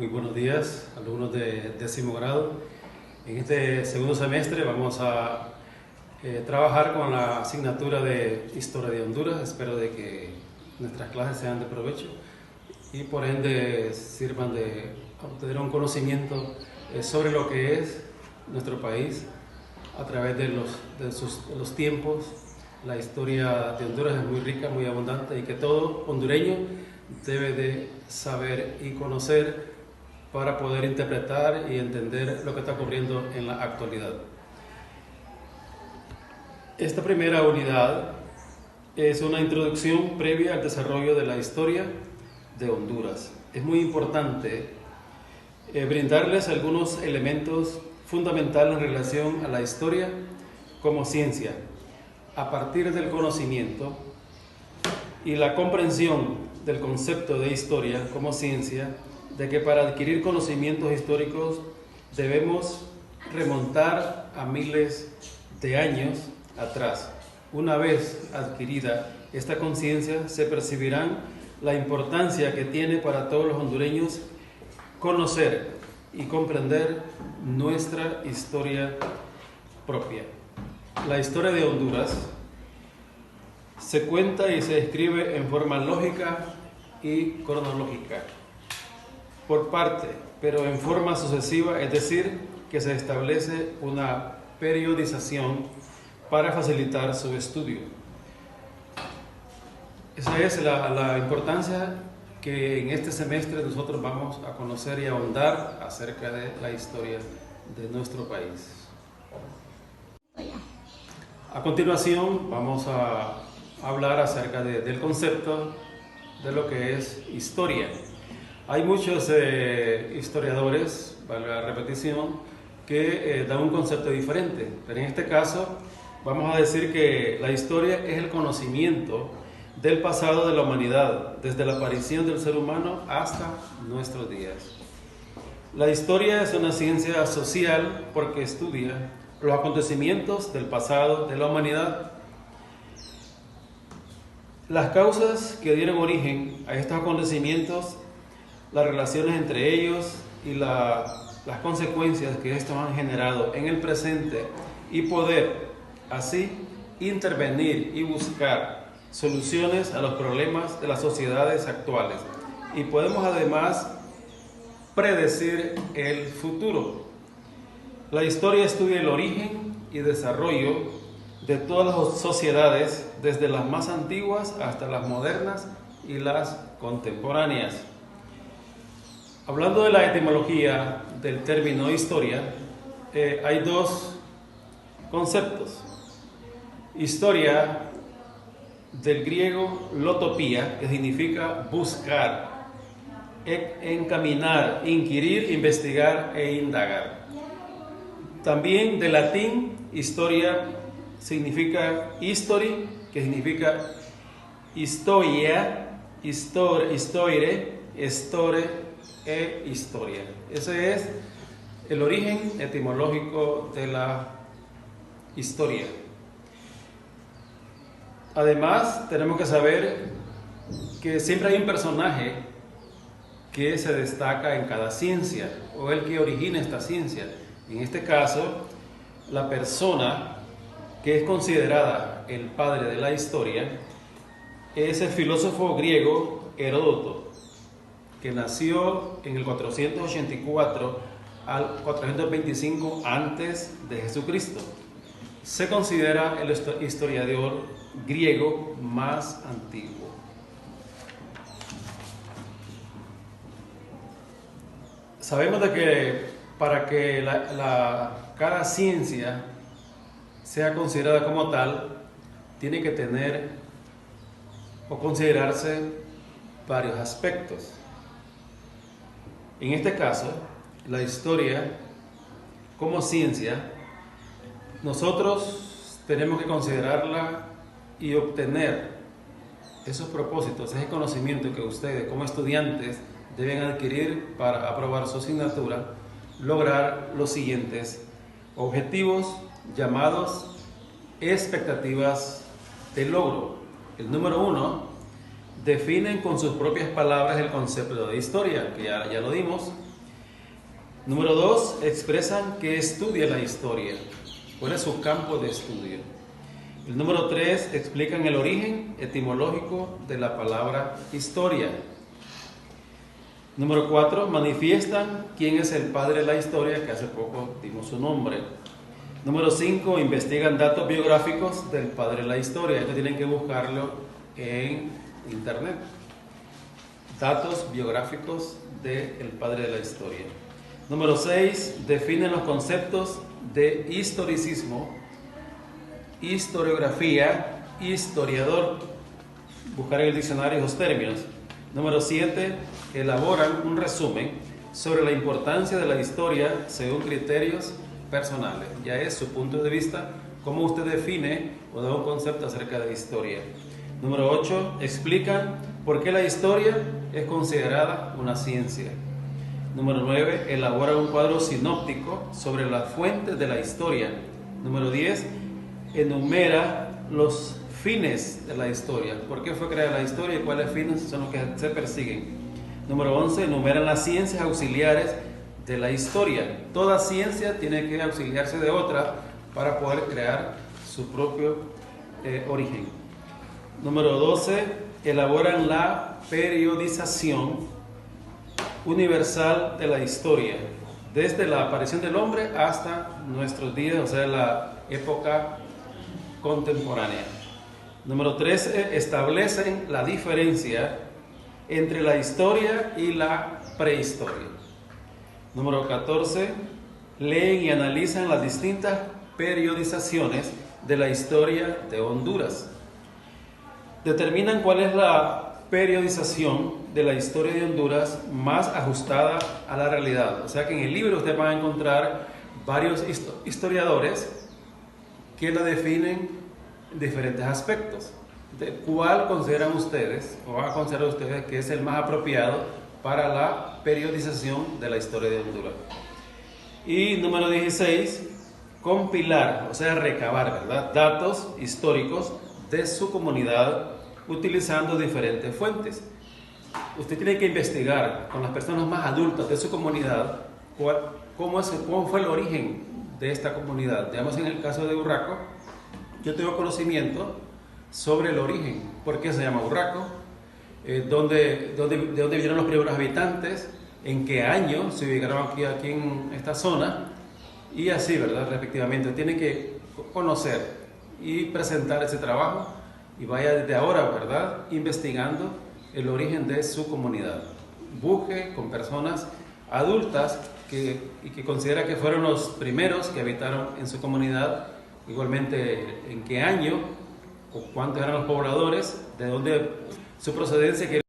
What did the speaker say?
Muy buenos días, alumnos de 10º grado. En este segundo semestre vamos a trabajar con la asignatura de Historia de Honduras. Espero de que nuestras clases sean de provecho y por ende sirvan de obtener un conocimiento sobre lo que es nuestro país a través de los tiempos. La historia de Honduras es muy rica, muy abundante y que todo hondureño debe de saber y conocer para poder interpretar y entender lo que está ocurriendo en la actualidad. Esta primera unidad es una introducción previa al desarrollo de la historia de Honduras. Es muy importante brindarles algunos elementos fundamentales en relación a la historia como ciencia, a partir del conocimiento y la comprensión del concepto de historia como ciencia, de que para adquirir conocimientos históricos debemos remontar a miles de años atrás. Una vez adquirida esta conciencia, se percibirán la importancia que tiene para todos los hondureños conocer y comprender nuestra historia propia. La historia de Honduras se cuenta y se escribe en forma lógica y cronológica, por parte, pero en forma sucesiva, es decir, que se establece una periodización para facilitar su estudio. Esa es la importancia que en este semestre nosotros vamos a conocer y ahondar acerca de la historia de nuestro país. A continuación vamos a hablar acerca del concepto de lo que es historia. Hay muchos historiadores, valga la repetición, que dan un concepto diferente, pero en este caso vamos a decir que la historia es el conocimiento del pasado de la humanidad, desde la aparición del ser humano hasta nuestros días. La historia es una ciencia social porque estudia los acontecimientos del pasado de la humanidad, las causas que dieron origen a estos acontecimientos, las relaciones entre ellos y las consecuencias que estos han generado en el presente, y poder así intervenir y buscar soluciones a los problemas de las sociedades actuales. Y podemos además predecir el futuro. La historia estudia el origen y desarrollo de todas las sociedades, desde las más antiguas hasta las modernas y las contemporáneas. Hablando de la etimología del término historia, hay dos conceptos. Historia, del griego lotopía, que significa buscar, encaminar, inquirir, investigar e indagar. También del latín, historia significa history, que significa historia, histoire, e historia. Ese es el origen etimológico de la historia. Además, tenemos que saber que siempre hay un personaje que se destaca en cada ciencia, o el que origina esta ciencia. En este caso, la persona que es considerada el padre de la historia es el filósofo griego Heródoto, que nació en el 484 al 425 antes de Jesucristo. Se considera el historiador griego más antiguo. Sabemos de que para que cada ciencia sea considerada como tal, tiene que tener o considerarse varios aspectos. En este caso, la historia como ciencia, nosotros tenemos que considerarla y obtener esos propósitos, ese conocimiento que ustedes como estudiantes deben adquirir para aprobar su asignatura, lograr los siguientes objetivos llamados expectativas de logro. El número 1, definen con sus propias palabras el concepto de historia, que ya lo dimos. Número 2, expresan que estudia la historia, cuál es su campo de estudio. El número 3, explican el origen etimológico de la palabra historia. Número 4, manifiestan quién es el padre de la historia, que hace poco dimos su nombre. Número 5, investigan datos biográficos del padre de la historia. Esto tienen que buscarlo en internet. Datos biográficos del padre de la historia. Número 6, definen los conceptos de historicismo, historiografía, historiador. Buscar en el diccionario esos términos. Número 7, elaboran un resumen sobre la importancia de la historia según criterios personales. Ya es su punto de vista, cómo usted define o da un concepto acerca de la historia. Número 8, explican por qué la historia es considerada una ciencia. Número 9, elabora un cuadro sinóptico sobre las fuentes de la historia. Número 10, enumera los fines de la historia. ¿Por qué fue creada la historia y cuáles fines son los que se persiguen? Número 11, enumeran las ciencias auxiliares de la historia. Toda ciencia tiene que auxiliarse de otra para poder crear su propio origen. Número 12, elaboran la periodización universal de la historia, desde la aparición del hombre hasta nuestros días, o sea, la época contemporánea. Número 13, establecen la diferencia entre la historia y la prehistoria. Número 14, leen y analizan las distintas periodizaciones de la historia de Honduras. Determinan cuál es la periodización de la historia de Honduras más ajustada a la realidad. O sea que en el libro usted va a encontrar varios historiadores que la definen en diferentes aspectos. ¿De cuál consideran ustedes o van a considerar ustedes que es el más apropiado para la periodización de la historia de Honduras? Y número 16, compilar, o sea, recabar, ¿verdad?, datos históricos de su comunidad utilizando diferentes fuentes. Usted tiene que investigar con las personas más adultas de su comunidad cómo fue el origen de esta comunidad. Digamos, en el caso de Urraco, yo tengo conocimiento sobre el origen, por qué se llama Urraco, de dónde vinieron los primeros habitantes, en qué año se ubicaron aquí en esta zona, y así, ¿verdad?, respectivamente. Tiene que conocer y presentar ese trabajo y vaya desde ahora, ¿verdad?, investigando el origen de su comunidad. Busque con personas adultas que considera que fueron los primeros que habitaron en su comunidad, igualmente en qué año o cuántos eran los pobladores, de dónde su procedencia.